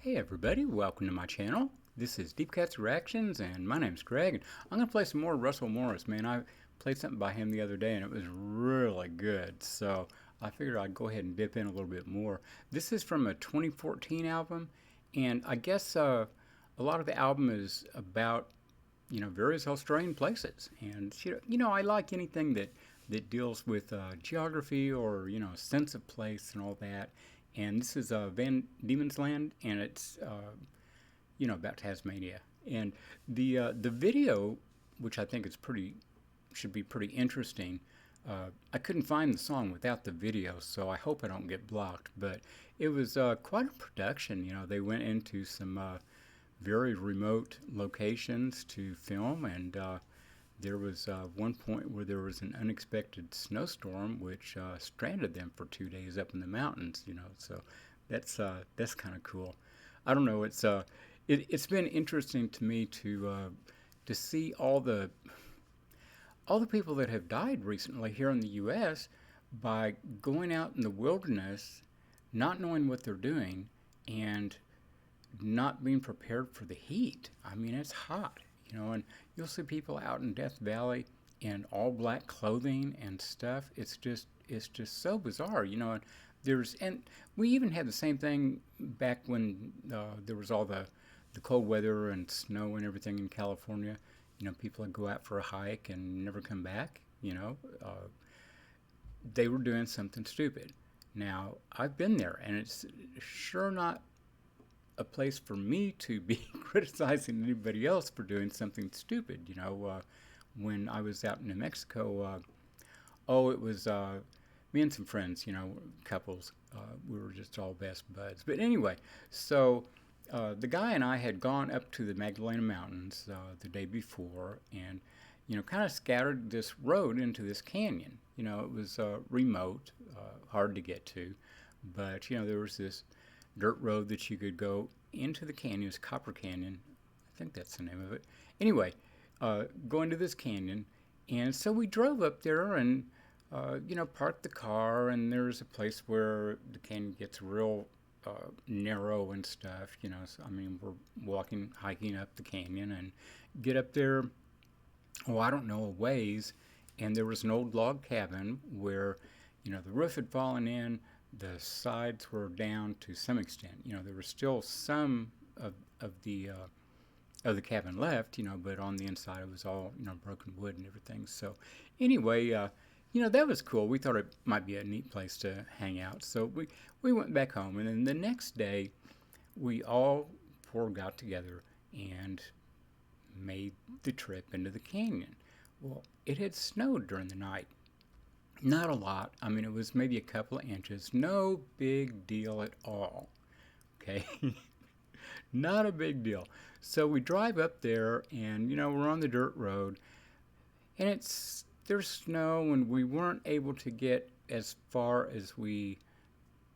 Hey everybody, welcome to my channel. This is Deep Cuts Reactions and my name's Greg. And I'm going to play some more Russell Morris, man. I played something by him the other day and it was really good. So I figured I'd go ahead and dip in a little bit more. This is from a 2014 album, and I guess a lot of the album is about, various Australian places. And, I like anything that deals with geography or, sense of place and all that. And this is Van Diemen's Land, and it's about Tasmania. And the video, which I think is pretty should be pretty interesting. I couldn't find the song without the video, so I hope I don't get blocked. But it was quite a production. They went into some very remote locations to film, and there was one point where there was an unexpected snowstorm, which stranded them for 2 days up in the mountains. So that's kind of cool. I don't know. It's been interesting to me to see all the people that have died recently here in the U.S. by going out in the wilderness, not knowing what they're doing, and not being prepared for the heat. I mean, it's hot, and you'll see people out in Death Valley in all black clothing and stuff. It's just so bizarre, and and we even had the same thing back when there was all the cold weather and snow and everything in California. People would go out for a hike and never come back. They were doing something stupid. Now, I've been there, and it's sure not a place for me to be criticizing anybody else for doing something stupid. When I was out in New Mexico, it was me and some friends, couples. We were just all best buds. But anyway, so the guy and I had gone up to the Magdalena Mountains the day before, and kind of scattered this road into this canyon. It was remote, hard to get to, but there was this dirt road that you could go into the canyon. It's Copper Canyon, I think that's the name of it. Anyway, go into this canyon, and so we drove up there and parked the car, and there's a place where the canyon gets real narrow and stuff. So, I mean, we're hiking up the canyon and get up there, I don't know, a ways, and there was an old log cabin where, the roof had fallen in, the sides were down to some extent. There was still some of the cabin left, but on the inside it was all, broken wood and everything. So anyway, that was cool. We thought it might be a neat place to hang out. So we went back home, and then the next day we all four got together and made the trip into the canyon. Well, it had snowed during the night. Not a lot. I mean, it was maybe a couple of inches. No big deal at all. Okay? Not a big deal. So we drive up there, and, we're on the dirt road, and there's snow, and we weren't able to get as far as we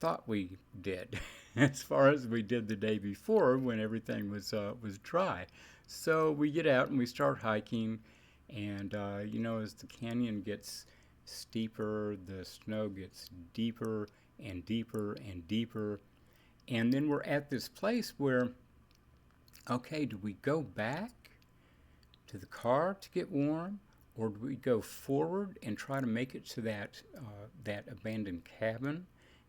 thought we did, as far as we did the day before when everything was dry. So we get out and we start hiking, and, as the canyon gets steeper, the snow gets deeper and deeper and deeper. And then we're at this place where, okay, do we go back to the car to get warm, or do we go forward and try to make it to that abandoned cabin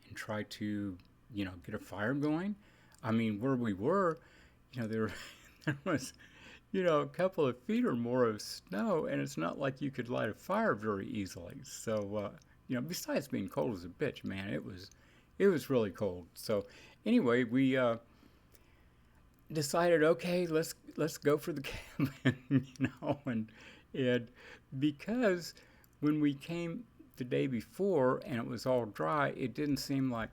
and try to, get a fire going? I mean, where we were, there there was a couple of feet or more of snow, and it's not like you could light a fire very easily. So, besides being cold as a bitch, man, it was really cold. So, anyway, we decided, okay, let's go for the cabin, and because when we came the day before and it was all dry, it didn't seem like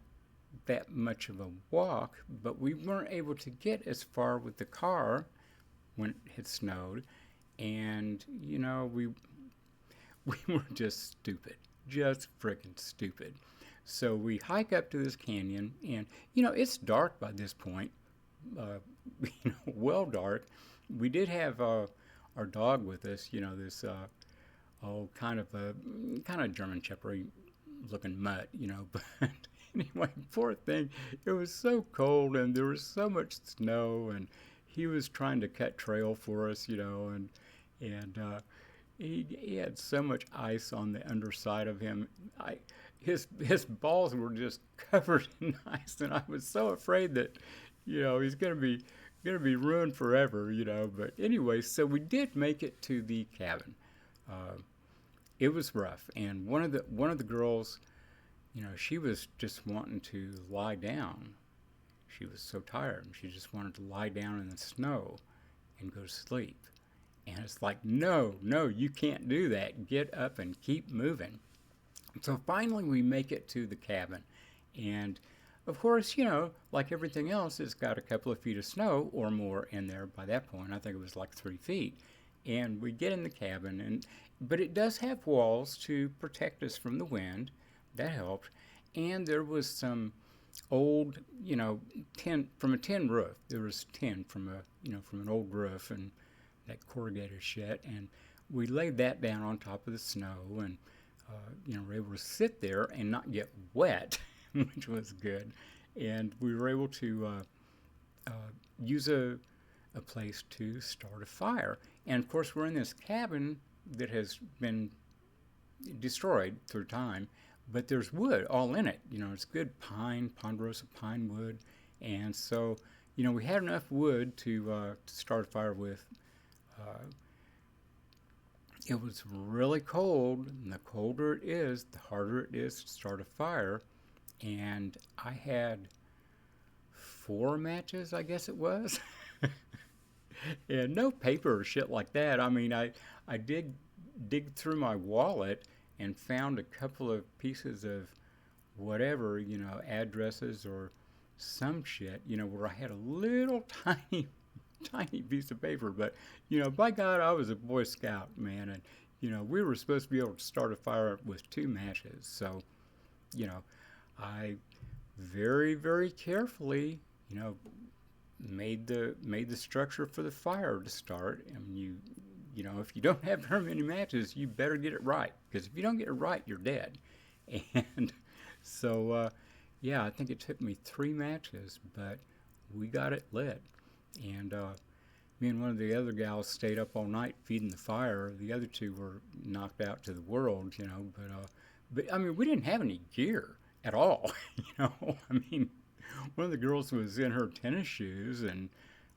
that much of a walk, but we weren't able to get as far with the car when it had snowed, and we were just stupid, just freaking stupid. So we hike up to this canyon, and it's dark by this point, well dark. We did have our dog with us, this kind of German Shepherd looking mutt, but Anyway, poor thing. It was so cold and there was so much snow, and he was trying to cut trail for us, and he had so much ice on the underside of him. His balls were just covered in ice, and I was so afraid that, he's gonna be ruined forever, But anyway, so we did make it to the cabin. Uh, it was rough, and one of the girls, she was just wanting to lie down. She was so tired, and she just wanted to lie down in the snow and go to sleep. And it's like, no, no, you can't do that. Get up and keep moving. So finally we make it to the cabin. And of course, like everything else, it's got a couple of feet of snow or more in there by that point. I think it was like 3 feet. And we get in the cabin, but it does have walls to protect us from the wind. That helped. And there was some old, tin from a tin roof. There was tin from from an old roof, and that corrugated shit. And we laid that down on top of the snow, and were able to sit there and not get wet, which was good. And we were able to use a place to start a fire. And of course, we're in this cabin that has been destroyed through time, but there's wood all in it. It's good ponderosa pine wood. And so, we had enough wood to start a fire with. It was really cold, and the colder it is, the harder it is to start a fire. And I had 4 matches, I guess it was. And no paper or shit like that. I mean, I did dig through my wallet and found a couple of pieces of whatever, addresses or some shit, where I had a little tiny piece of paper. But, by God, I was a Boy Scout, man. And, we were supposed to be able to start a fire with 2 matches. So, I very, very carefully, made the structure for the fire to start. And if you don't have very many matches, you better get it right, because if you don't get it right, you're dead. And so, I think it took me 3 matches, but we got it lit. And me and one of the other gals stayed up all night feeding the fire. The other 2 were knocked out to the world, but I mean, we didn't have any gear at all. I mean, one of the girls was in her tennis shoes, and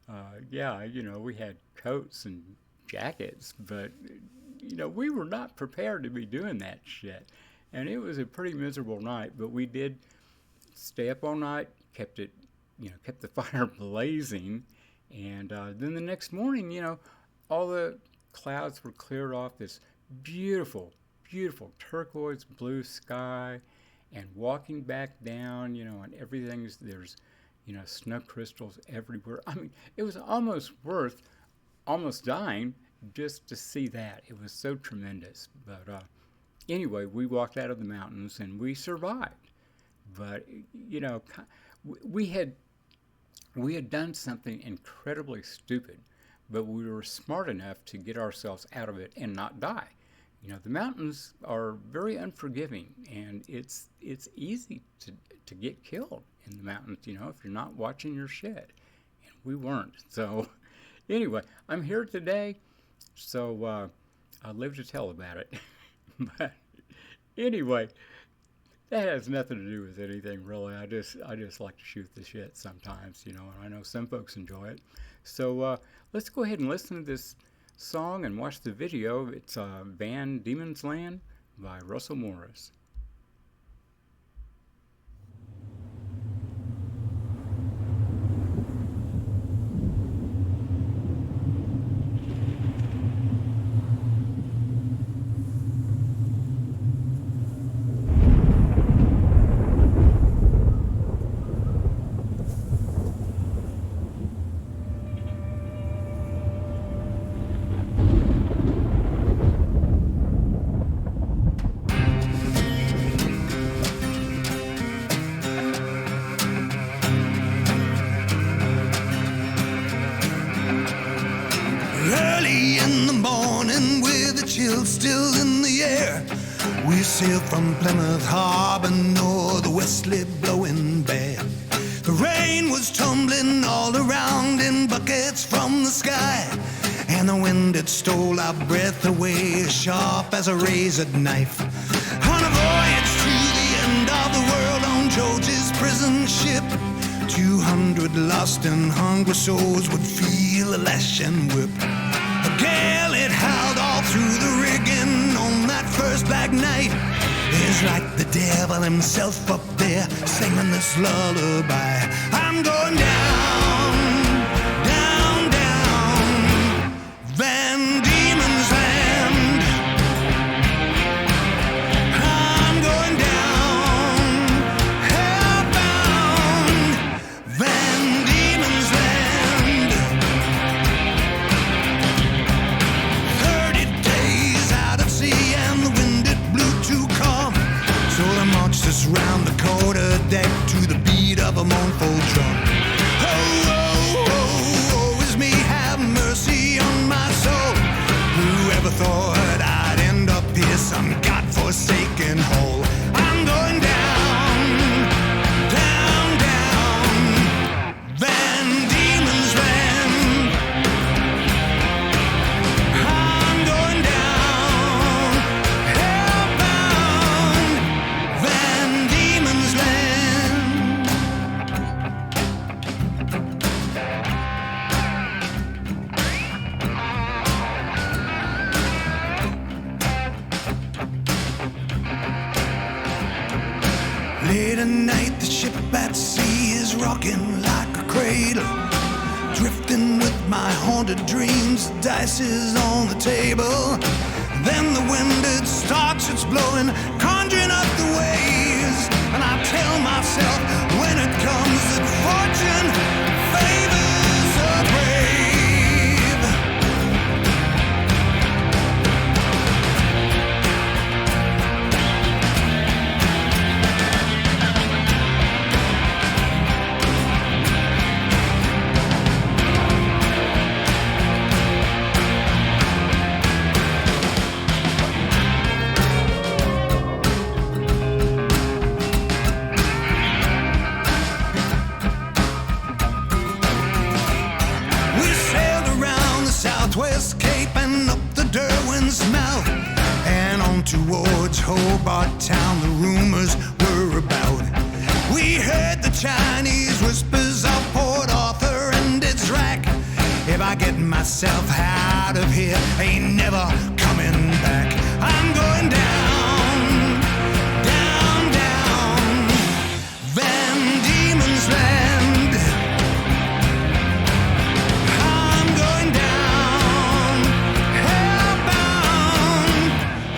we had coats and jackets, but we were not prepared to be doing that shit. And it was a pretty miserable night, but we did stay up all night, kept the fire blazing. And then the next morning, all the clouds were cleared off, this beautiful, beautiful turquoise blue sky. And walking back down, and there's snow crystals everywhere. I mean, it was almost worth almost dying just to see that. It was so tremendous. But anyway, we walked out of the mountains and we survived. But, we had done something incredibly stupid, but we were smart enough to get ourselves out of it and not die. The mountains are very unforgiving, and it's easy to get killed in the mountains, if you're not watching your shit. And we weren't. So anyway, I'm here today, so I live to tell about it. But anyway, that has nothing to do with anything, really. I just like to shoot the shit sometimes, and I know some folks enjoy it. So let's go ahead and listen to this song and watch the video. It's Van Diemen's Land by Russell Morris. Early in the morning with the chill still in the air, We sailed from Plymouth Harbor, north, westly blowing bad. The rain was tumbling all around in buckets from the sky, and the wind that stole our breath away, sharp as a razored knife. On a voyage to the end of the world on George's prison ship, 200 lost and hungry souls would feel a lashing whip. A gale, it howled all through the rigging on that first black night. It's like the devil himself up there singing this lullaby. I'm going down, down, down, Van Diemen's Land. I'm going down, hellbound, Van Diemen's Land. 30 days out at sea and the wind it blew too calm. So they marched us round the quarter deck to the beat of a mournful drum. Oh, oh, oh, oh, is me, have mercy on my soul. Whoever thought I'd end up here some godforsaken hole. I'm going down, down, down, Van Diemen's Land. I'm going down, hellbound, Van Diemen's Land. Late at night, the ship at sea is rocking like a cradle, drifting with my haunted dreams. The dice is on the table. Then the wind it starts, it's blowing, conjuring up the waves. And I tell myself when it comes that fortune favors the brave. We sailed around the Southwest Cape and up the Derwent's Mouth, and on towards Hobart Town the rumors were about. We heard the Chinese whispers of Port Arthur and its wreck. If I get myself out of here, ain't never coming back. I'm going down, down, down, Van Diemen's Land. I'm going down, hellbound,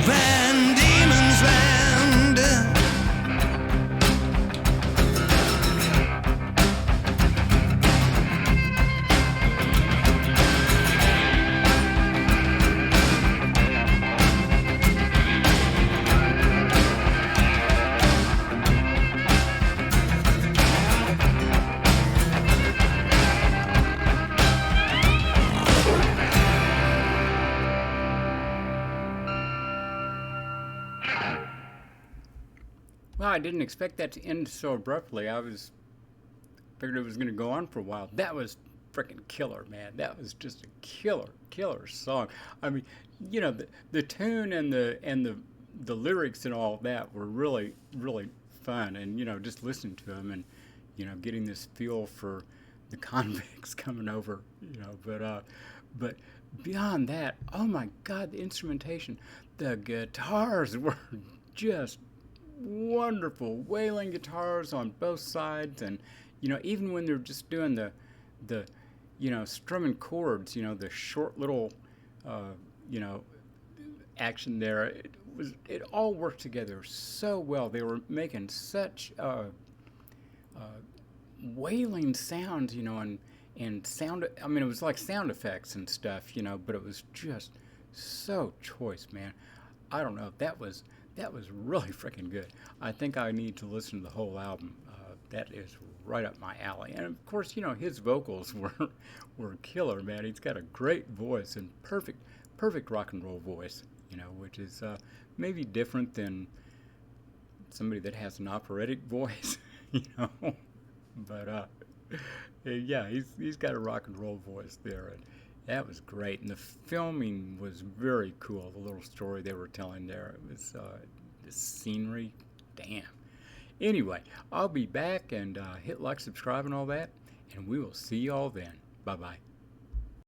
Van Diemen's Land. Well, I didn't expect that to end so abruptly. Figured it was going to go on for a while. That was freaking killer, man. That was just a killer song. I mean, the tune and the lyrics and all that were really fun, and just listening to them and getting this feel for the convicts coming over, but beyond that, oh my God, the instrumentation, the guitars were just wonderful, wailing guitars on both sides, and even when they're just doing the strumming chords, the short little action there, it all worked together so well. They were making such wailing sounds, and sound. I mean, it was like sound effects and stuff, but it was just so choice, man. I don't know. That was really freaking good. I think I need to listen to the whole album. That is right up my alley. And of course, his vocals were killer, man. He's got a great voice and perfect rock and roll voice. which is maybe different than somebody that has an operatic voice, you know. But yeah, he's got a rock and roll voice there, and that was great. And the filming was very cool. The little story they were telling there, it was the scenery, damn. Anyway, I'll be back and hit like, subscribe, and all that, and we will see y'all then. Bye bye.